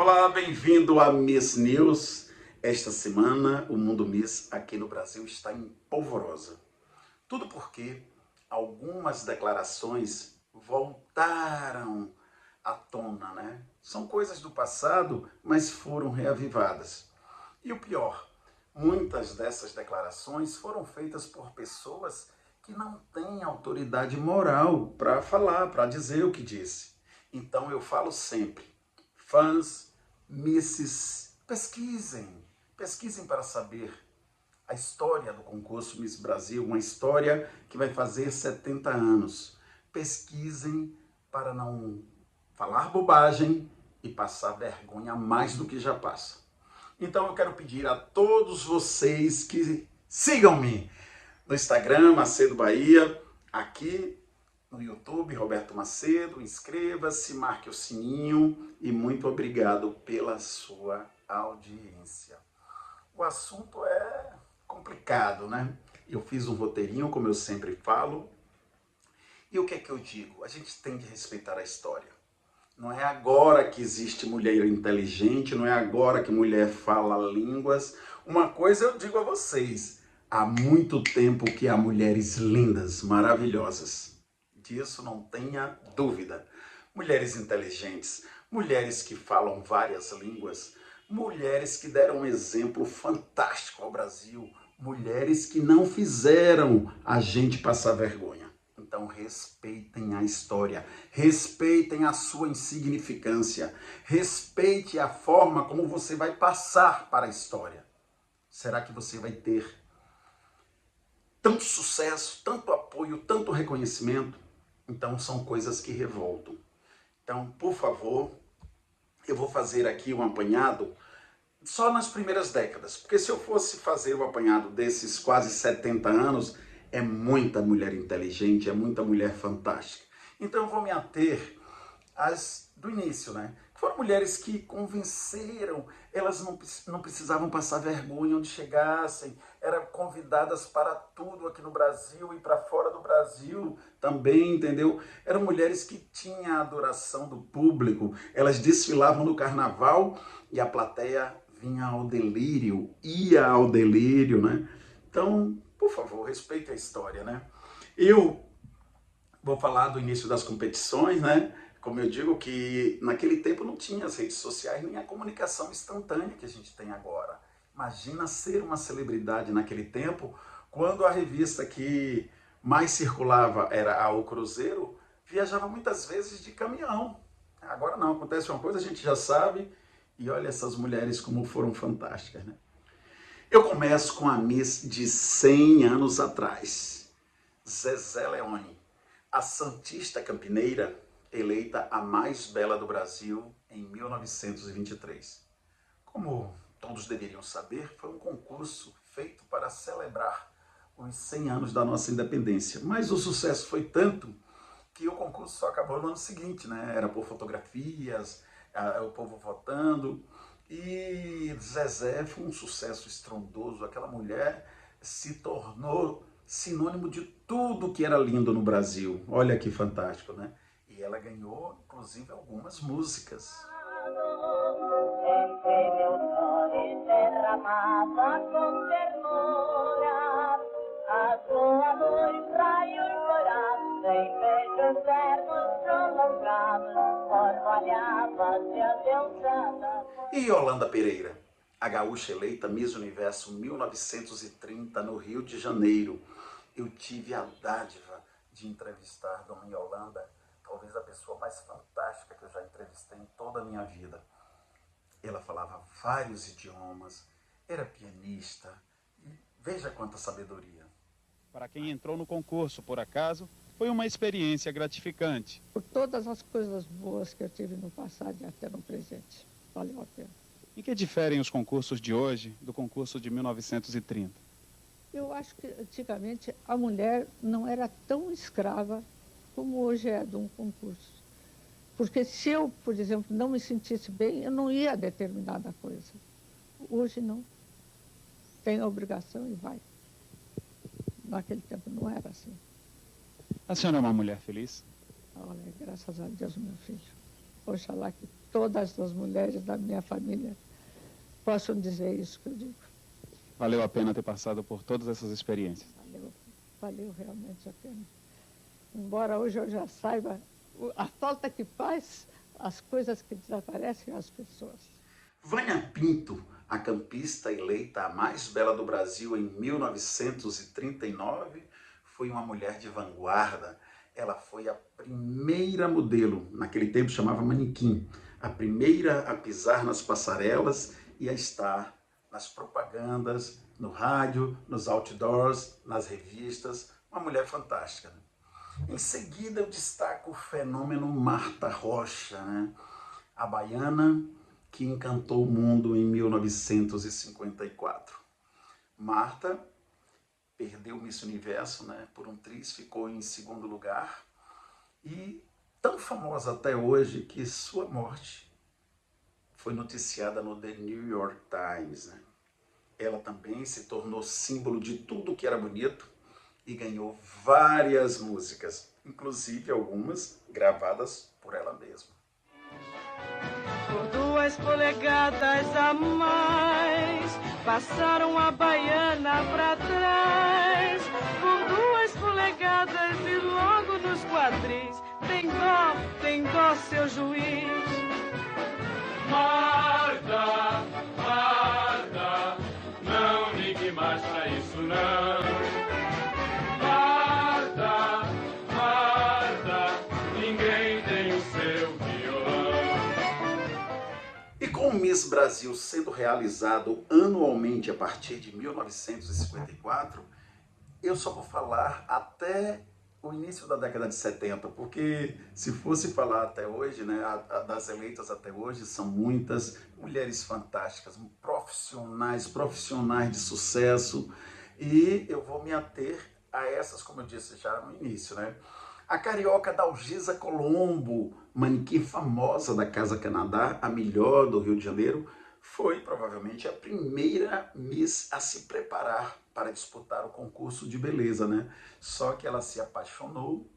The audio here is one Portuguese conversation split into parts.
Olá, bem-vindo a Miss News. Esta semana, o mundo Miss aqui no Brasil está em polvorosa. Tudo porque algumas declarações voltaram à tona, né? São coisas do passado, mas foram reavivadas. E o pior, muitas dessas declarações foram feitas por pessoas que não têm autoridade moral para falar, para dizer o que disse. Então eu falo sempre, fãs, misses, pesquisem para saber a história do concurso Miss Brasil, uma história que vai fazer 70 anos. Pesquisem para não falar bobagem e passar vergonha mais do que já passa. Então eu quero pedir a todos vocês que sigam-me no Instagram, Macedo Bahia, aqui no YouTube, Roberto Macedo, inscreva-se, marque o sininho e muito obrigado pela sua audiência. O assunto é complicado, né? Eu fiz um roteirinho, como eu sempre falo, e o que é que eu digo? A gente tem que respeitar a história. Não é agora que existe mulher inteligente, não é agora que mulher fala línguas. Uma coisa eu digo a vocês, há muito tempo que há mulheres lindas, maravilhosas. Disso não tenha dúvida. Mulheres inteligentes, mulheres que falam várias línguas, mulheres que deram um exemplo fantástico ao Brasil, mulheres que não fizeram a gente passar vergonha. Então respeitem a história, respeitem a sua insignificância, respeite a forma como você vai passar para a história. Será que você vai ter tanto sucesso, tanto apoio, tanto reconhecimento? Então são coisas que revoltam. Então, por favor, eu vou fazer aqui um apanhado só nas primeiras décadas, porque se eu fosse fazer o apanhado desses quase 70 anos, é muita mulher inteligente, é muita mulher fantástica. Então eu vou me ater às do início, né? Foram mulheres que convenceram, elas não precisavam passar vergonha onde chegassem, eram convidadas para tudo aqui no Brasil e para fora do Brasil também, entendeu? Eram mulheres que tinham a adoração do público, elas desfilavam no carnaval e a plateia vinha ao delírio, ia ao delírio, né? Então, por favor, respeite a história, né? Eu vou falar do início das competições, né? Como eu digo que naquele tempo não tinha as redes sociais nem a comunicação instantânea que a gente tem agora. Imagina ser uma celebridade naquele tempo, quando a revista que mais circulava era a O Cruzeiro, viajava muitas vezes de caminhão. Agora não, acontece uma coisa, a gente já sabe, e olha essas mulheres como foram fantásticas, né? Eu começo com a Miss de 100 anos atrás, Zezé Leone, a santista campineira, eleita a mais bela do Brasil em 1923. Como todos deveriam saber, foi um concurso feito para celebrar os 100 anos da nossa independência. Mas o sucesso foi tanto que o concurso só acabou no ano seguinte, né? Era por fotografias, o povo votando. E Zezé foi um sucesso estrondoso. Aquela mulher se tornou sinônimo de tudo que era lindo no Brasil. Olha que fantástico, né? E ela ganhou, inclusive, algumas músicas. E Yolanda Pereira, a gaúcha eleita Miss Universo 1930 no Rio de Janeiro. Eu tive a dádiva de entrevistar Dona Yolanda, talvez a pessoa mais fantástica que eu já entrevistei em toda a minha vida. Ela falava vários idiomas, era pianista, e veja quanta sabedoria. Para quem entrou no concurso por acaso, foi uma experiência gratificante. Por todas as coisas boas que eu tive no passado e até no presente. Valeu a pena. Em que diferem os concursos de hoje do concurso de 1930? Eu acho que antigamente a mulher não era tão escrava como hoje é de um concurso. Porque se eu, por exemplo, não me sentisse bem, eu não ia a determinada coisa. Hoje não. Tem a obrigação e vai. Naquele tempo não era assim. A senhora é uma mulher feliz? Olha, graças a Deus, meu filho. Oxalá que todas as mulheres da minha família possam dizer isso que eu digo. Valeu a pena ter passado por todas essas experiências. Valeu realmente a pena. Embora hoje eu já saiba a falta que faz, as coisas que desaparecem as pessoas. Vânia Pinto, a campista eleita a mais bela do Brasil em 1939, foi uma mulher de vanguarda. Ela foi a primeira modelo, naquele tempo chamava manequim, a primeira a pisar nas passarelas e a estar nas propagandas, no rádio, nos outdoors, nas revistas. Uma mulher fantástica, né? Em seguida eu destaco o fenômeno Martha Rocha, né? A baiana que encantou o mundo em 1954. Martha perdeu o Miss Universo, né, por um triz, ficou em segundo lugar e tão famosa até hoje que sua morte foi noticiada no The New York Times, né? Ela também se tornou símbolo de tudo que era bonito e ganhou várias músicas, inclusive algumas gravadas por ela mesma. Por 2 polegadas a mais, passaram a baiana pra trás. Por 2 polegadas e logo nos quadris, tem dó seu juiz. Marta, Marta, não ligue mais pra isso não. Marta, Marta, ninguém tem o seu violão. E com o Miss Brasil sendo realizado anualmente a partir de 1954, eu só vou falar até o início da década de 70, porque se fosse falar até hoje, né, das eleitas até hoje, são muitas mulheres fantásticas, profissionais de sucesso, e eu vou me ater a essas, como eu disse já no início, né? A carioca Dalgisa Colombo, manequim famosa da Casa Canadá, a melhor do Rio de Janeiro, foi provavelmente a primeira Miss a se preparar para disputar o concurso de beleza, né? Só que ela se apaixonou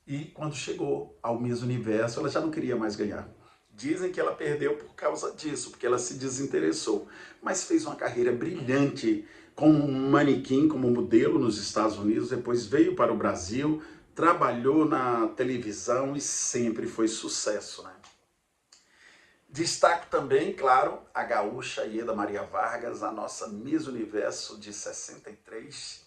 e quando chegou ao Miss Universo, ela já não queria mais ganhar. Dizem que ela perdeu por causa disso, porque ela se desinteressou, mas fez uma carreira brilhante como manequim, como modelo nos Estados Unidos, depois veio para o Brasil, trabalhou na televisão e sempre foi sucesso, né? Destaco também, claro, a gaúcha Ieda Maria Vargas, a nossa Miss Universo de 63,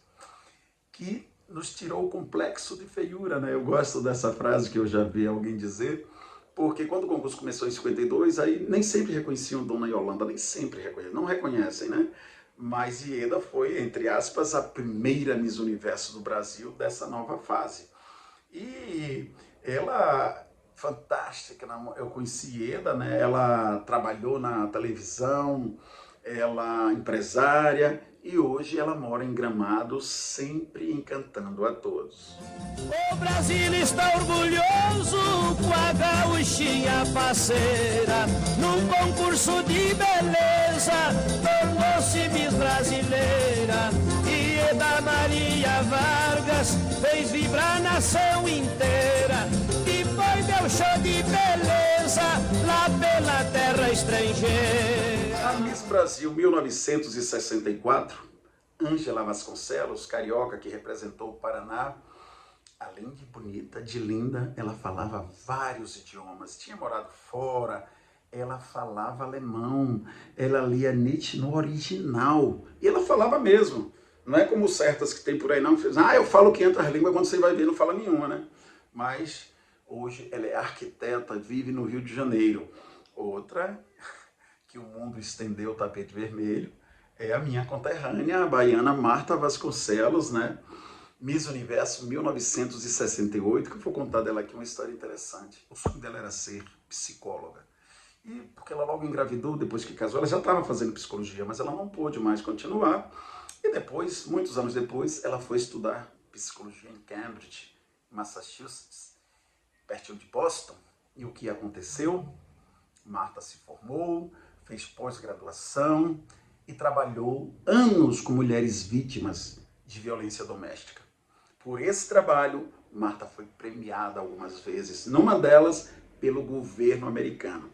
que nos tirou o complexo de feiura, né? Eu gosto dessa frase que eu já vi alguém dizer, porque quando o concurso começou em 52, aí nem sempre reconheciam Dona Yolanda, nem sempre reconhecem, não reconhecem, né? Mas Ieda foi, entre aspas, a primeira Miss Universo do Brasil dessa nova fase. E ela... fantástica, eu conheci Ieda, né? Ela trabalhou na televisão, ela empresária e hoje ela mora em Gramado, sempre encantando a todos. O Brasil está orgulhoso com a gaúchinha parceira. Num concurso de beleza, tornou-se Miss Brasileira. Ieda Maria Vargas fez vibrar a nação inteira. Deu show de beleza lá pela terra estrangeira. A Miss Brasil 1964, Ângela Vasconcelos, carioca que representou o Paraná, além de bonita, de linda, ela falava vários idiomas, tinha morado fora, ela falava alemão, ela lia Nietzsche no original, e ela falava mesmo, não é como certas que tem por aí não, eu falo 500 línguas, quando você vai ver não fala nenhuma, né? Mas hoje ela é arquiteta, vive no Rio de Janeiro. Outra que o mundo estendeu o tapete vermelho é a minha conterrânea, a baiana Martha Vasconcelos, né? Miss Universo 1968, que eu vou contar dela aqui uma história interessante. O sonho dela era ser psicóloga. E porque ela logo engravidou, depois que casou, ela já estava fazendo psicologia, mas ela não pôde mais continuar. E depois, muitos anos depois, ela foi estudar psicologia em Cambridge, Massachusetts, pertinho de Boston. E o que aconteceu? Martha se formou, fez pós-graduação e trabalhou anos com mulheres vítimas de violência doméstica. Por esse trabalho, Martha foi premiada algumas vezes, numa delas pelo governo americano.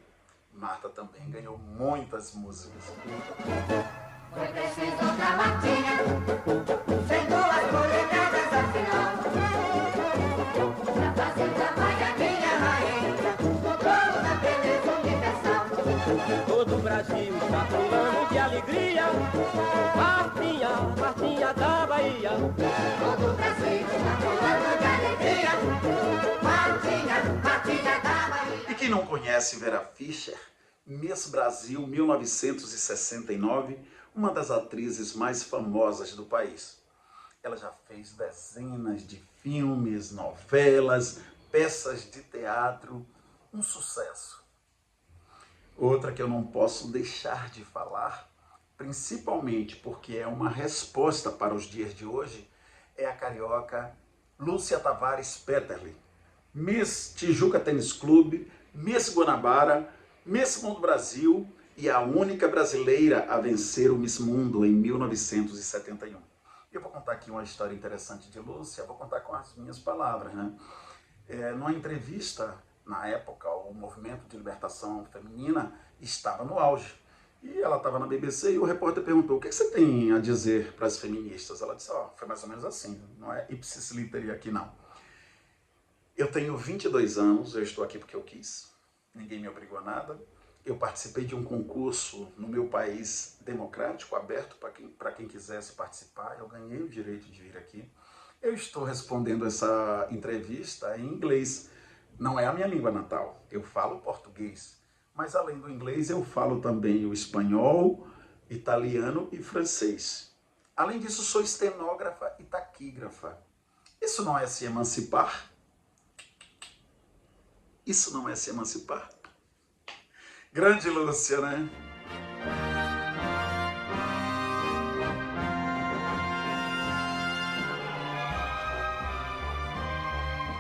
Marta também ganhou muitas músicas. Foi preciso da Martinha, sem 2 polegadas afinal, pra fazer da Maia minha rainha, no trono da beleza universal. Todo o Brasil está pulando de alegria. Martinha, Martinha da Bahia. Todo o Brasil está pulando de alegria. Martinha, Martinha da Bahia. E quem não conhece Vera Fischer, Miss Brasil 1969, uma das atrizes mais famosas do país. Ela já fez dezenas de filmes, novelas, peças de teatro, um sucesso. Outra que eu não posso deixar de falar, principalmente porque é uma resposta para os dias de hoje, é a carioca Lúcia Tavares Petterle, Miss Tijuca Tênis Clube, Miss Guanabara, Miss Mundo Brasil e a única brasileira a vencer o Miss Mundo em 1971. Eu vou contar aqui uma história interessante de Lúcia, vou contar com as minhas palavras, né? Numa entrevista, na época, o movimento de libertação feminina estava no auge. E ela estava na BBC e o repórter perguntou: o que você tem a dizer para as feministas? Ela disse: foi mais ou menos assim, não é ipsis literi aqui não. Eu tenho 22 anos, eu estou aqui porque eu quis, ninguém me obrigou a nada. Eu participei de um concurso no meu país democrático, aberto para quem quisesse participar. Eu ganhei o direito de vir aqui. Eu estou respondendo essa entrevista em inglês. Não é a minha língua natal, eu falo português. Mas além do inglês, eu falo também o espanhol, italiano e francês. Além disso, sou estenógrafa e taquígrafa. Isso não é se emancipar? Isso não é se emancipar? Grande Lúcia, né?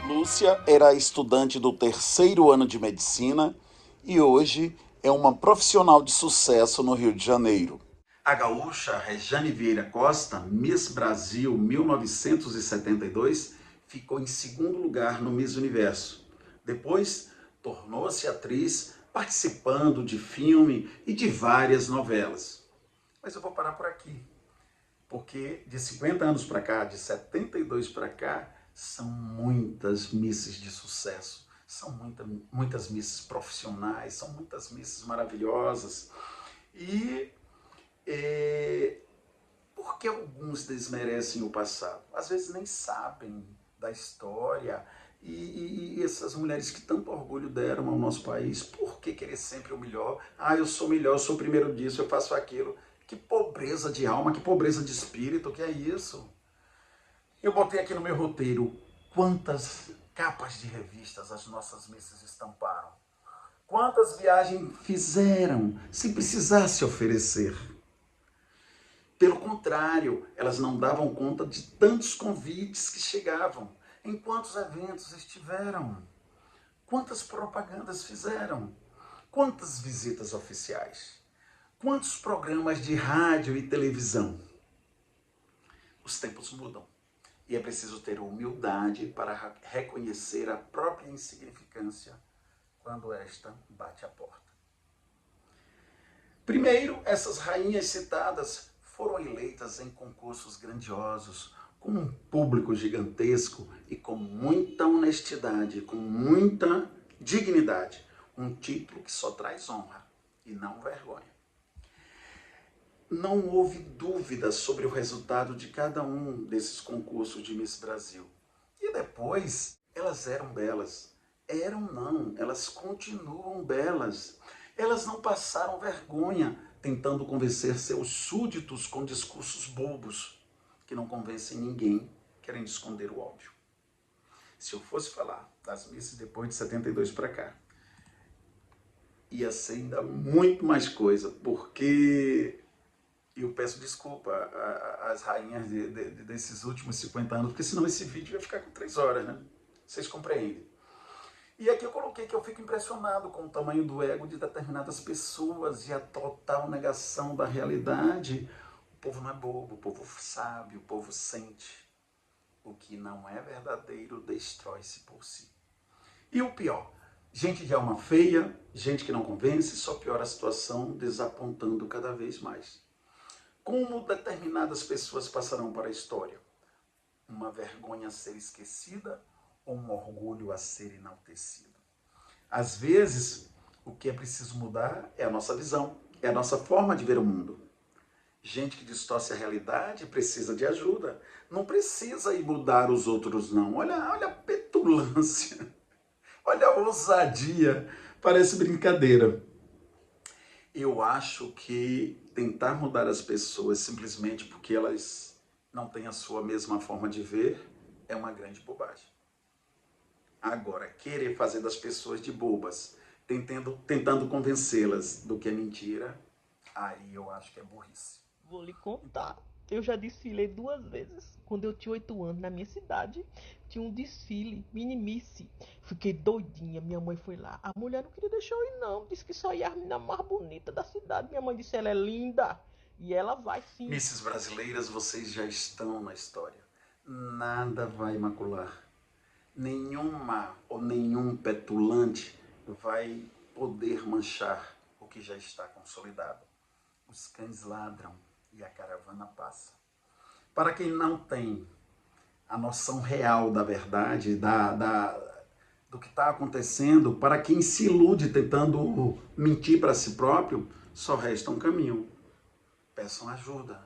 Lúcia era estudante do 3º ano de medicina e hoje é uma profissional de sucesso no Rio de Janeiro. A gaúcha Rejane Vieira Costa, Miss Brasil 1972, ficou em 2º lugar no Miss Universo. Depois, tornou-se atriz, participando de filme e de várias novelas. Mas eu vou parar por aqui, porque de 50 anos para cá, de 72 para cá, são muitas misses de sucesso, são muitas misses profissionais, são muitas misses maravilhosas. E por que alguns desmerecem o passado? Às vezes nem sabem da história. E essas mulheres que tanto orgulho deram ao nosso país, por que querer sempre o melhor? Eu sou melhor, eu sou o primeiro disso, eu faço aquilo. Que pobreza de alma, que pobreza de espírito, que é isso? Eu botei aqui no meu roteiro quantas capas de revistas as nossas misses estamparam. Quantas viagens fizeram sem precisar se oferecer. Pelo contrário, elas não davam conta de tantos convites que chegavam. Em quantos eventos estiveram? Quantas propagandas fizeram? Quantas visitas oficiais? Quantos programas de rádio e televisão? Os tempos mudam e é preciso ter humildade para reconhecer a própria insignificância quando esta bate a porta. Primeiro, essas rainhas citadas foram eleitas em concursos grandiosos, com um público gigantesco e com muita honestidade, com muita dignidade. Um título que só traz honra e não vergonha. Não houve dúvida sobre o resultado de cada um desses concursos de Miss Brasil. E depois, elas eram belas. Elas continuam belas. Elas não passaram vergonha tentando convencer seus súditos com discursos bobos, que não convencem ninguém, querendo esconder o óbvio. Se eu fosse falar das misses depois de 72 para cá, ia ser ainda muito mais coisa, porque eu peço desculpa às rainhas desses últimos 50 anos, porque senão esse vídeo ia ficar com 3 horas, né? Vocês compreendem? E aqui eu coloquei que eu fico impressionado com o tamanho do ego de determinadas pessoas e a total negação da realidade. O povo não é bobo, o povo sabe, o povo sente. O que não é verdadeiro destrói-se por si. E o pior, Gente de alma feia, gente que não convence, só piora a situação, desapontando cada vez mais. Como determinadas pessoas passarão para a história? Uma vergonha a ser esquecida ou um orgulho a ser enaltecido? Às vezes, o que é preciso mudar é a nossa visão, é a nossa forma de ver o mundo. Gente que distorce a realidade precisa de ajuda. Não precisa ir mudar os outros, não. Olha a petulância, olha a ousadia. Parece brincadeira. Eu acho que tentar mudar as pessoas simplesmente porque elas não têm a sua mesma forma de ver é uma grande bobagem. Agora, querer fazer das pessoas de bobas, tentando convencê-las do que é mentira, aí eu acho que é burrice. Vou lhe contar. Eu já desfilei 2 vezes. Quando eu tinha 8 anos, na minha cidade, tinha um desfile, Minimice. Fiquei doidinha, minha mãe foi lá. A mulher não queria deixar eu ir, não. Disse que só ia a menina mais bonita da cidade. Minha mãe disse, ela é linda. E ela vai sim. Misses brasileiras, vocês já estão na história. Nada vai macular. Nenhuma ou nenhum petulante vai poder manchar o que já está consolidado. Os cães ladram e a caravana passa. Para quem não tem a noção real da verdade, do que está acontecendo, para quem se ilude tentando mentir para si próprio, só resta um caminho. Peçam ajuda.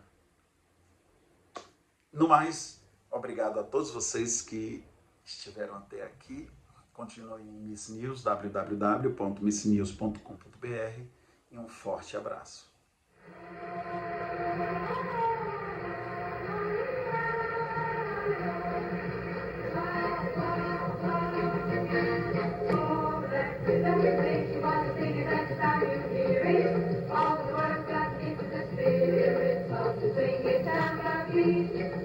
No mais, obrigado a todos vocês que estiveram até aqui. Continuem em Miss News, www.missnews.com.br e um forte abraço. All the words got into the spirit of the singing sound of music.